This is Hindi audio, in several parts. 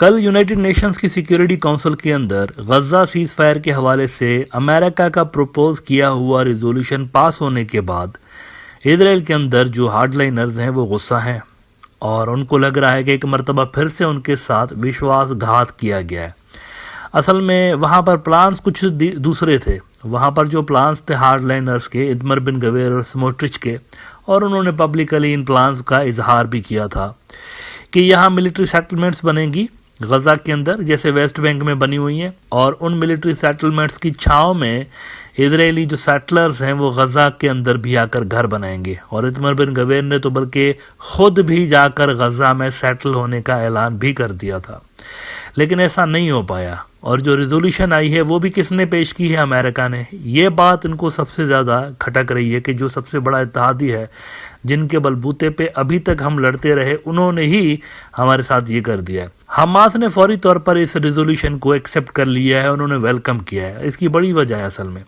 कल यूनाइटेड नेशंस की सिक्योरिटी काउंसिल के अंदर गजा सीज फायर के हवाले से अमेरिका का प्रपोज किया हुआ रिजोल्यूशन पास होने के बाद इसराइल के अंदर जो हार्डलाइनर्स हैं वो गुस्सा हैं और उनको लग रहा है कि एक मरतबा फिर से उनके साथ विश्वासघात किया गया है। असल में वहां पर प्लान्स कुछ दूसरे थे। वहां पर जो प्लान्स थे हार्डलाइनर्स के, इतमर बिन गवेर और स्मोट्रिच के, और उन्होंने पब्लिकली इन प्लान्स का इजहार भी किया था कि यहाँ मिलिट्री सेटलमेंट्स बनेंगी गजा के अंदर जैसे वेस्ट बैंक में बनी हुई हैं, और उन मिलिट्री सेटलमेंट्स की छांव में इजरायली जो सेटलर्स हैं वो गजा के अंदर भी आकर घर बनाएंगे। और इतमर बिन गवेर ने तो बल्कि खुद भी जाकर गजा में सेटल होने का ऐलान भी कर दिया था, लेकिन ऐसा नहीं हो पाया। और जो रिजोल्यूशन आई है वो भी किसने पेश की है? अमेरिका ने। ये बात इनको सबसे ज़्यादा खटक रही है कि जो सबसे बड़ा इत्तेहादी है, जिनके बलबूते पे अभी तक हम लड़ते रहे, उन्होंने ही हमारे साथ ये कर दिया है। हमास ने फौरी तौर पर इस रिजोल्यूशन को एक्सेप्ट कर लिया है, उन्होंने वेलकम किया है। इसकी बड़ी वजह है असल में,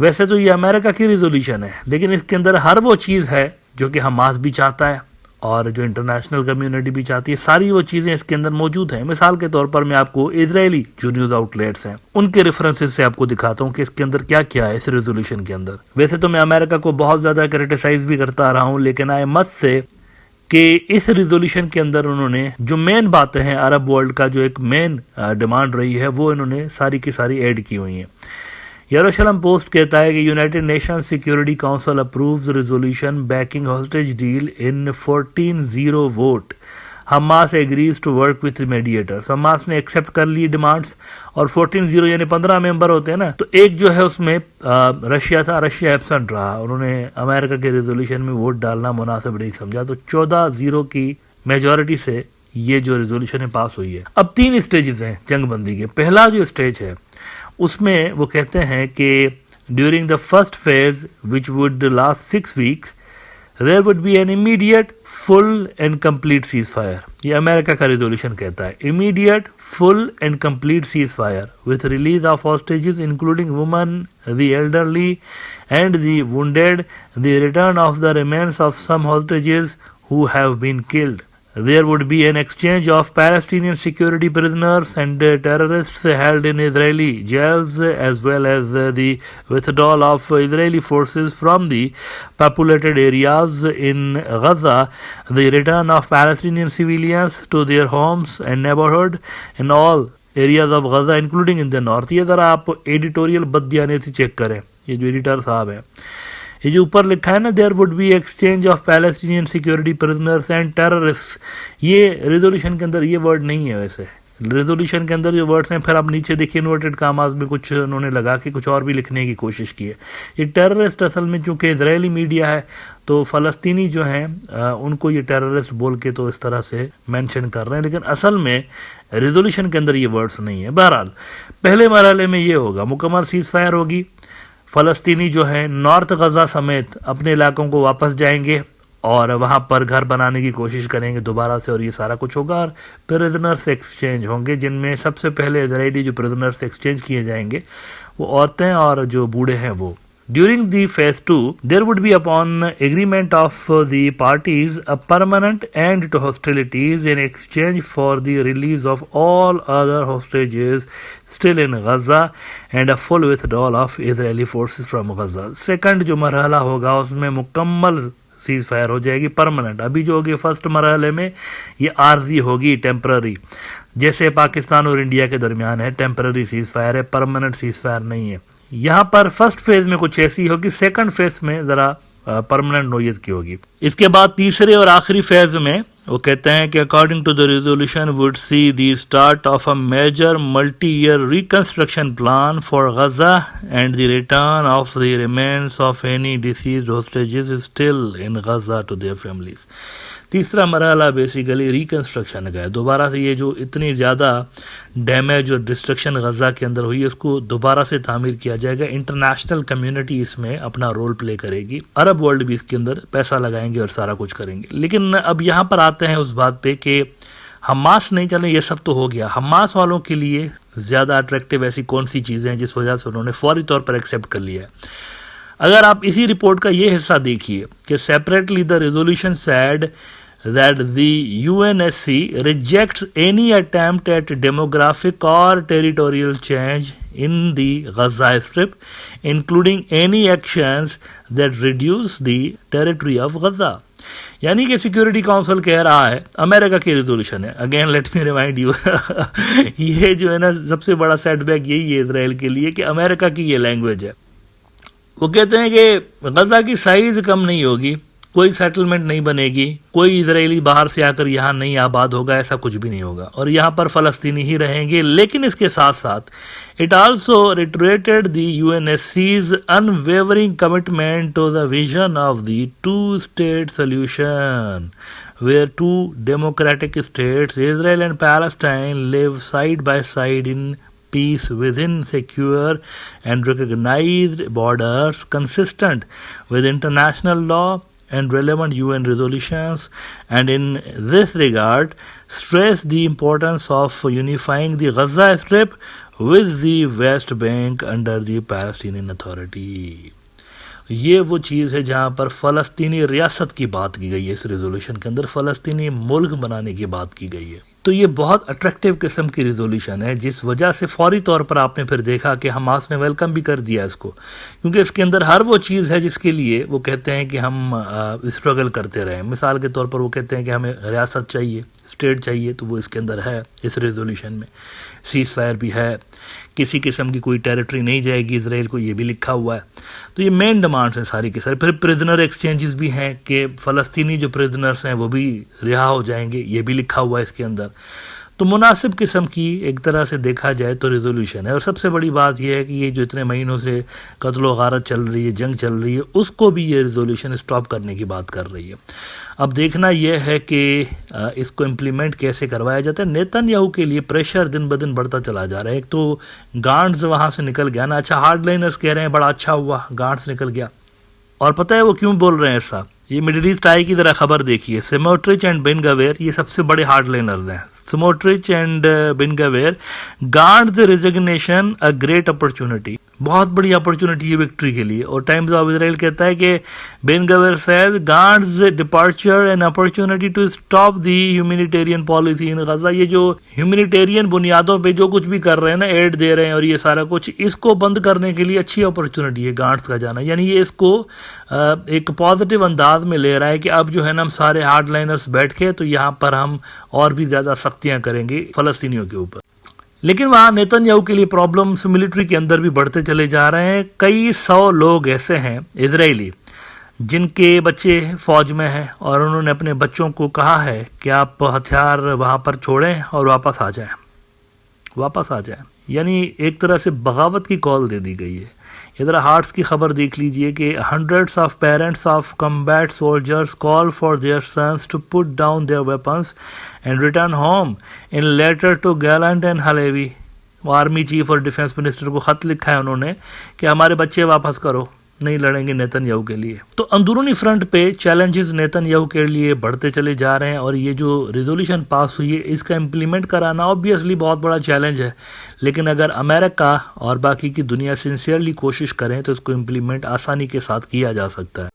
वैसे तो ये अमेरिका की रिजोल्यूशन है, लेकिन इसके अंदर हर वो चीज़ है जो कि हमास भी चाहता है और जो इंटरनेशनल कम्युनिटी भी चाहती है। सारी वो चीज़ें इसके अंदर मौजूद हैं। मिसाल के तौर पर मैं आपको इजरायली जो न्यूज़ आउटलेट्स हैं उनके रेफरेंसेस से आपको दिखाता हूँ कि इसके अंदर क्या क्या है इस रेजोल्यूशन के अंदर। वैसे तो मैं अमेरिका को बहुत ज़्यादा क्रिटिसाइज भी करता रहा हूँ, लेकिन आई मस्ट से कि इस रिजोल्यूशन के अंदर उन्होंने जो मेन बातें हैं, अरब वर्ल्ड का जो एक मेन डिमांड रही है, वो इन्होंने सारी की सारी ऐड की हुई हैं। यरूशलेम पोस्ट कहता है कि United Nations Security Council approves resolution backing hostage deal in 14-0 vote. Hamas agrees to work with mediators. Hamas ने एक्सेप्ट कर ली डिमांड्स, और 14-0 यानी 15 मेंबर होते हैं ना, तो एक जो है उसमें रशिया था, रशिया एब्सेंट रहा। उन्होंने अमेरिका के रेजोल्यूशन में वोट डालना मुनासिब नहीं समझा, तो 14-0 की मेजॉरिटी से ये जो रेजोल्यूशन है पास हुई है। अब 3 स्टेजेस हैं जंगबंदी के। पहला जो स्टेज है उसमें वो कहते हैं कि during the first phase which would last 6 weeks there would be an immediate full and complete ceasefire. ये अमेरिका का रिजोल्यूशन कहता है, immediate full and complete ceasefire with release of hostages including women, the elderly and the wounded, the return of the remains of some hostages who have been killed. There would be an exchange of Palestinian security prisoners and terrorists held in Israeli jails, as well as the withdrawal of Israeli forces from the populated areas in Gaza, the return of Palestinian civilians to their homes and neighborhood in all areas of Gaza, including in the north. ये ज़रा आप एडिटोरियल बदियाने से चेक करें, ये जो एडिटर साहब है, ये जो ऊपर लिखा है ना, there would be exchange of Palestinian security prisoners and terrorist, ये रेजोल्यूशन के अंदर ये वर्ड नहीं है। वैसे रेजोल्यूशन के अंदर जो वर्ड्स हैं, फिर आप नीचे देखिए इन्वर्टेड कामास में कुछ उन्होंने लगा के कुछ और भी लिखने की कोशिश की है। ये टेररिस्ट असल में चूंकि इजरायली मीडिया है तो फ़लस्तीनी जो हैं उनको ये टेररिस्ट बोल के तो इस तरह से मेंशन कर रहे हैं, लेकिन असल में रेजोल्यूशन के अंदर ये वर्ड्स नहीं है। बहरहाल पहले मरहले में ये होगा, मुकम्मल सीज फायर होगी, फ़लस्तीनी जो है नॉर्थ गजा समेत अपने इलाकों को वापस जाएंगे और वहाँ पर घर बनाने की कोशिश करेंगे दोबारा से, और ये सारा कुछ होगा। और प्रिजनर्स एक्सचेंज होंगे, जिनमें सबसे पहले इजरायली जो प्रिजनर्स एक्सचेंज किए जाएंगे वो औरतें और जो बूढ़े हैं वो। During the phase 2, there would be upon agreement of the parties a permanent end to hostilities in exchange for the release of all other hostages still in Gaza and a full withdrawal of Israeli forces from Gaza. Second जो मरहला होगा उसमें मुकम्मल सीज फायर हो जाएगी, परमानेंट। अभी जो होगी फर्स्ट मरहले में ये आर्जी होगी, टेम्पररी, जैसे पाकिस्तान और इंडिया के दरमियान है, टेम्पररी सीज फायर है, परमानेंट सीज फायर नहीं है। यहाँ पर फर्स्ट फेज में कुछ ऐसी होगी, सेकंड फेज में ज़रा परमानेंट नोयत की होगी। इसके बाद तीसरे और आखिरी फेज में वो कहते हैं कि according to the resolution would see the start of a major multi year reconstruction plan for Gaza and the return of the remains of any deceased hostages still in Gaza to their families. तीसरा मरहला बेसिकली रिकंस्ट्रक्शन का है, दोबारा से ये जो इतनी ज़्यादा डैमेज और डिस्ट्रक्शन गजा के अंदर हुई है उसको दोबारा से तामीर किया जाएगा। इंटरनेशनल कम्युनिटी इसमें अपना रोल प्ले करेगी, अरब वर्ल्ड भी इसके अंदर पैसा लगाएंगे और सारा कुछ करेंगे। लेकिन अब यहाँ पर आते हैं उस बात पे कि हमास नहीं चले, ये सब तो हो गया, हमास वालों के लिए ज़्यादा अट्रैक्टिव ऐसी कौन सी चीज़ें हैं जिस वजह से उन्होंने फौरी तौर पर एक्सेप्ट कर लिया है। अगर आप इसी रिपोर्ट का ये हिस्सा देखिए कि separately the resolution sad that the UNSC rejects any attempt at demographic or territorial change in the Gaza Strip, including any actions that reduce the territory of Gaza. यानी कि सिक्योरिटी काउंसिल कह रहा है, अमेरिका की रेजोल्यूशन है, again let me remind you, ये जो है ना सबसे बड़ा सेटबैक यही है इसराइल के लिए कि अमेरिका की ये लैंग्वेज है। वो कहते हैं कि गजा की साइज कम नहीं होगी, कोई सेटलमेंट नहीं बनेगी, कोई इजरायली बाहर से आकर यहाँ नहीं आबाद होगा, ऐसा कुछ भी नहीं होगा और यहाँ पर फलस्तीनी ही रहेंगे। लेकिन इसके साथ साथ it also reiterated the UNSC's unwavering commitment to the vision of the two state solution where two democratic states, Israel and Palestine, live side by side in peace within secure and recognized borders consistent with international law and relevant UN resolutions, and in this regard stress the importance of unifying the Gaza Strip with the West Bank under the Palestinian Authority. ये वो चीज़ है जहाँ पर फ़लस्तीनी रियासत की बात की गई है, इस रेजोल्यूशन के अंदर फ़लस्तीनी मुल्क बनाने की बात की गई है। तो ये बहुत अट्रैक्टिव किस्म की रेजोल्यूशन है, जिस वजह से फौरी तौर पर आपने फिर देखा कि हमास ने वेलकम भी कर दिया इसको, क्योंकि इसके अंदर हर वो चीज़ है जिसके लिए वो कहते हैं कि हम स्ट्रगल करते रहें। मिसाल के तौर पर वो कहते हैं कि हमें रियासत चाहिए, स्टेट चाहिए, तो वो इसके अंदर है इस रेजोल्यूशन में। सीज फायर भी है, किसी किस्म की कोई टेरिटरी नहीं जाएगी इसराइल को, ये भी लिखा हुआ है। तो ये मेन डिमांड्स हैं सारी की सारी। फिर प्रिजनर एक्सचेंजेस भी हैं कि फ़लस्तीनी जो प्रिजनर्स हैं वो भी रिहा हो जाएंगे, ये भी लिखा हुआ है इसके अंदर। तो मुनासिब किस्म की एक तरह से देखा जाए तो रेजोल्यूशन है। और सबसे बड़ी बात यह है कि ये जो इतने महीनों से कत्ल व गारत चल रही है, जंग चल रही है, उसको भी ये रेजोल्यूशन स्टॉप करने की बात कर रही है। अब देखना यह है कि इसको इम्प्लीमेंट कैसे करवाया जाता है। नेतन्याहू के लिए प्रेशर दिन ब दिन बढ़ता चला जा रहा है। एक तो गांड्स वहाँ से निकल गया ना, अच्छा हार्डलाइनर्स कह रहे हैं बड़ा अच्छा हुआ गांड्स निकल गया। और पता है वो क्यों बोल रहे हैं ऐसा? ये मिडिल ईस्ट आई की तरह खबर देखिए, स्मोट्रिच एंड बेन गवेर ये सबसे बड़े हार्डलाइनर्स हैं। Smotrich and Ben Gvir guard the resignation a great opportunity, बहुत बड़ी अपॉर्चुनिटी है विक्ट्री के लिए। और टाइम्स ऑफ इजराइल कहता है कि Ben Gvir says guard's departure an opportunity to stop the humanitarian policy in Gaza. ये जो ह्यूमैनिटेरियन बुनियादों पे जो कुछ भी कर रहे हैं ना, एड दे रहे हैं और ये सारा कुछ, इसको बंद करने के लिए अच्छी अपॉर्चुनिटी है गार्ड्स का जाना। यानी ये इसको एक पॉजिटिव अंदाज में ले रहा है कि अब जो है ना हम सारे हार्डलाइनर्स बैठ के तो यहाँ पर हम और भी ज़्यादा सख्तियाँ करेंगे फ़लस्तीनियों के ऊपर। लेकिन वहाँ नेतन्याहू के लिए प्रॉब्लम्स मिलिट्री के अंदर भी बढ़ते चले जा रहे हैं। कई 100 लोग ऐसे हैं इजरायली जिनके बच्चे फ़ौज में हैं और उन्होंने अपने बच्चों को कहा है कि आप हथियार वहाँ पर छोड़ें और वापस आ जाएं। यानी एक तरह से बगावत की कॉल दे दी गई है। इधर हार्ट्स की खबर देख लीजिए कि hundreds of parents of combat soldiers call for their sons to put down their weapons and return home in letter to Gallant and Halevi. Army chief और डिफेंस मिनिस्टर को ख़त लिखा है उन्होंने कि हमारे बच्चे वापस करो, नहीं लड़ेंगे नेतन्याहू के लिए। तो अंदरूनी फ्रंट पे चैलेंजेस नेतन्याहू के लिए बढ़ते चले जा रहे हैं और ये जो रेजोल्यूशन पास हुई है इसका इम्प्लीमेंट कराना ऑब्वियसली बहुत बड़ा चैलेंज है। लेकिन अगर अमेरिका और बाकी की दुनिया सिंसियरली कोशिश करें तो इसको इम्प्लीमेंट आसानी के साथ किया जा सकता है।